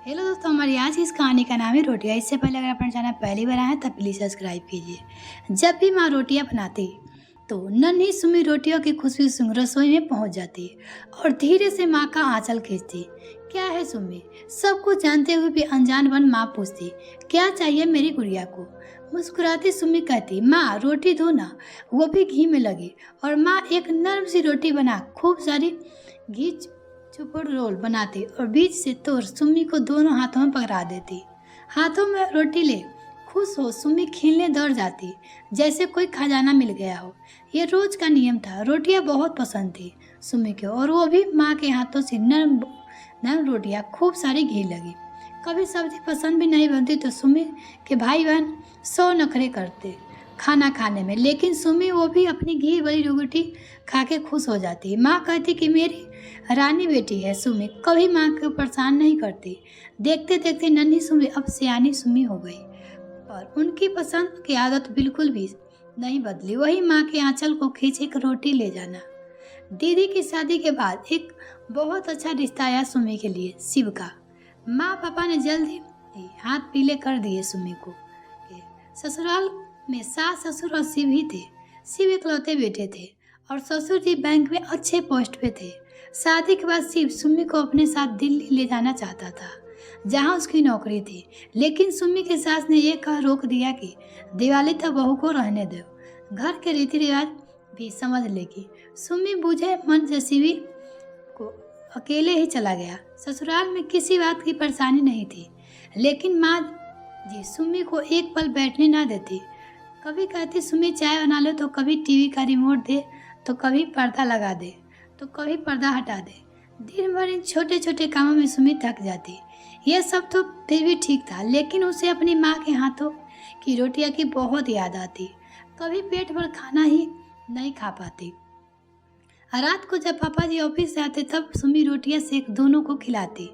Hello दोस्तों, हमारी आज की इस कहानी का नाम है रोटियां। इससे पहले अगर अपना चैनल पहली बार आए हैं तब प्लीज़ सब्सक्राइब कीजिए। जब भी माँ रोटियां बनाती तो नन्ही सुमी रोटियों की खुशबू सूंघ रसोई में पहुंच जाती और धीरे से माँ का आंचल खींचती। क्या है सुमी? सब कुछ जानते हुए भी अनजान बन माँ पूछती, क्या चाहिए मेरी गुड़िया को? मुस्कुराती सुमी कहती, माँ रोटी दो ना, वो भी घी में लगी। और माँ एक नरम सी रोटी बना खूब सारी घी चुपड़ रोल बनाती और बीच से तोड़ सुम्मी को दोनों हाथों में पकड़ा देती। हाथों में रोटी ले खुश हो सुम्मी खेलने दौड़ जाती, जैसे कोई खजाना मिल गया हो। ये रोज का नियम था। रोटियां बहुत पसंद थी सुम्मी को, और वो भी माँ के हाथों से नरम नरम रोटियां खूब सारी घी लगी। कभी सब्जी पसंद भी नहीं बनती तो सुम्मी के भाई बहन 100 नखरे करते खाना खाने में, लेकिन सुम्मी वो भी अपनी घी वाली रोटी खा के खुश हो जाती। माँ कहती कि मेरी रानी बेटी है सुमी, कभी माँ को परेशान नहीं करती। देखते देखते नन्ही सुमी अब सियानी सुमी हो गई, पर उनकी पसंद की आदत बिल्कुल भी नहीं बदली। वही माँ के आंचल को खींच एक रोटी ले जाना। दीदी की शादी के बाद एक बहुत अच्छा रिश्ता आया सुमी के लिए, शिव का। माँ पापा ने जल्दी ही हाथ पीले कर दिए सुमी को। ससुराल में सास ससुर और शिव ही थे। शिव इकलौते बेटे थे और ससुर जी बैंक में अच्छे पोस्ट पे थे। शादी के बाद शिव सुमी को अपने साथ दिल्ली ले जाना चाहता था, जहां उसकी नौकरी थी, लेकिन सुमी की सास ने यह कह रोक दिया कि दिवाली तक बहू को रहने दो, घर के रीति रिवाज भी समझ लेगी। सुमी बूझे मन से शिवी को अकेले ही चला गया। ससुराल में किसी बात की परेशानी नहीं थी, लेकिन माँ जी सुमी को एक पल बैठने ना देती। कभी कहती सुमी चाय बना लो, तो कभी टीवी का रिमोट दे, तो कभी पर्दा लगा दे, तो कभी पर्दा हटा दे। दिन भर इन छोटे छोटे कामों में सुमी थक जाती। यह सब तो फिर भी ठीक था, लेकिन उसे अपनी माँ के हाथों की रोटियां की बहुत याद आती। कभी पेट भर खाना ही नहीं खा पाती। रात को जब पापा जी ऑफिस से आते तब सुमी रोटियां सेक दोनों को खिलाती,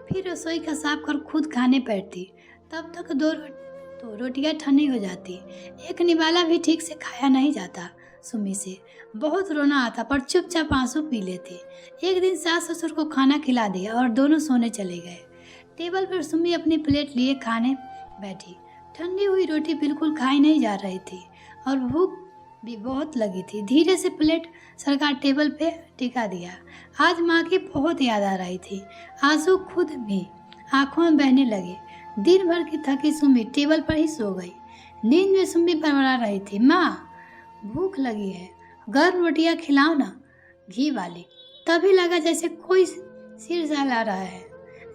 फिर रसोई का साफ कर खुद खाने बैठती। तब तक तो रोटियां ठंडी हो जाती। एक निवाला भी ठीक से खाया नहीं जाता। सुमी से बहुत रोना आता, पर चुपचाप आंसू पी लेती। एक दिन सास ससुर को खाना खिला दिया और दोनों सोने चले गए। टेबल पर सुमी अपनी प्लेट लिए खाने बैठी। ठंडी हुई रोटी बिल्कुल खाई नहीं जा रही थी और भूख भी बहुत लगी थी। धीरे से प्लेट सरकार टेबल पे टिका दिया। आज माँ की बहुत याद आ रही थी। आंसू खुद भी आंखों में बहने लगे। दिन भर की थकी सुमी टेबल पर ही सो गई। नींद में सुमी बड़बड़ा रही थी, माँ भूख लगी है, गर्म रोटियां खिलाओ ना, घी वाली। तभी लगा जैसे कोई सिर सहला रहा है,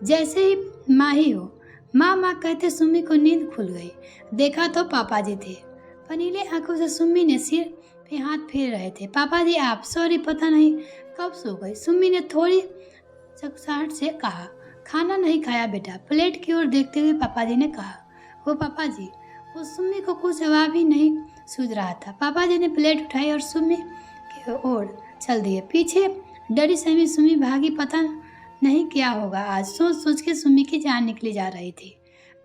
जैसे ही माँ ही हो। माँ माँ कहते सुमी को नींद खुल गई। देखा तो पापा जी थे। पनीले आंखों से सुमी ने सिर पे हाथ फेर रहे थे। पापा जी आप, सॉरी पता नहीं कब सो गई। सुमी ने थोड़ी चकसाहट से कहा, खाना नहीं खाया बेटा। प्लेट की ओर देखते हुए पापा जी ने कहा, वो पापा जी। वो सुमी को कुछ जवाब ही नहीं सूझ रहा था। पापा जी ने प्लेट उठाई और सुमी की ओर चल दिए। पीछे डरी सहमी सुमी भागी। पता नहीं क्या होगा आज, सोच सोच के सुमी की जान निकली जा रही थी।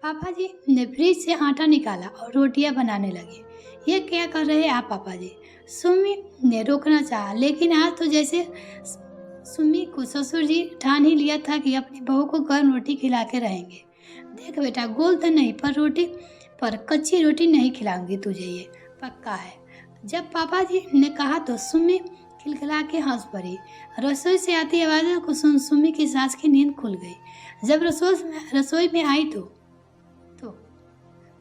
पापा जी ने फ्रिज से आटा निकाला और रोटियां बनाने लगे। ये क्या कर रहे हैं आप पापा जी? सुमी ने रोकना चाहा, लेकिन आज तो जैसे सुमी को ससुर जी ठान ही लिया था कि अपनी बहू को गर्म रोटी खिला के रहेंगे। देख बेटा, गोल तो नहीं पर कच्ची रोटी नहीं खिलाऊंगी तुझे, ये पक्का है। जब पापा जी ने कहा तो सुमी खिलखिला के हंस पड़ी। रसोई से आती आवाज़ों को सुन सुमी की सांस की नींद खुल गई। जब रसोई में आई तो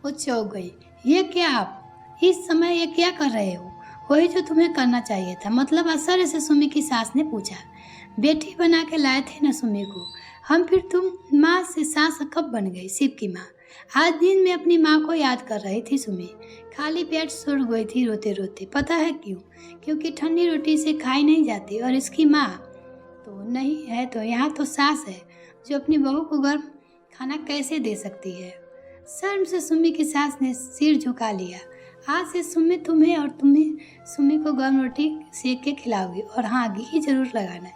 वो चौंक गई। ये क्या आप इस समय ये क्या कर रहे हो? वही जो तुम्हें करना चाहिए था। मतलब आश्चर्य से सुमी की सास ने पूछा। बेटी बना के लाए थे ना सुमी को हम, फिर तुम माँ से सास कब बन गई? शिव की माँ। आज दिन में अपनी माँ को याद कर रही थी सुमी। खाली पेट सो गई थी रोते रोते। पता है क्यों? क्योंकि ठंडी रोटी से खाई नहीं जाती और इसकी माँ तो नहीं है, तो यहाँ तो सास है जो अपनी बहू को गर्म खाना कैसे दे सकती है। शर्म से सुमी की सास ने सिर झुका लिया। आज से सुमी तुम्हें और तुम्हें सुमी को गर्म रोटी सेक के खिलाओगी, और हाँ घी जरूर लगाना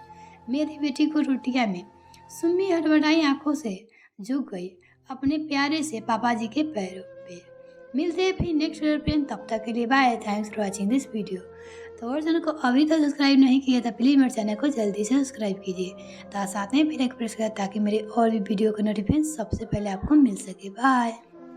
मेरी बेटी को रोटियां में। सुमी हड़बड़ाई आंखों से झुक गई अपने प्यारे से पापा जी के पैरों पे। मिलते हैं फिर नेक्स्ट वीडियो। तब तक के लिए bye. Thanks for watching this video. तो और चैनल को अभी तक सब्सक्राइब नहीं किया तो प्लीज़ मेरे चैनल को जल्दी से सब्सक्राइब कीजिए। तो साथ में बेल आइकन प्रेस करें ताकि मेरे और भी वीडियो का नोटिफिकेशन सबसे पहले आपको मिल सके। बाय।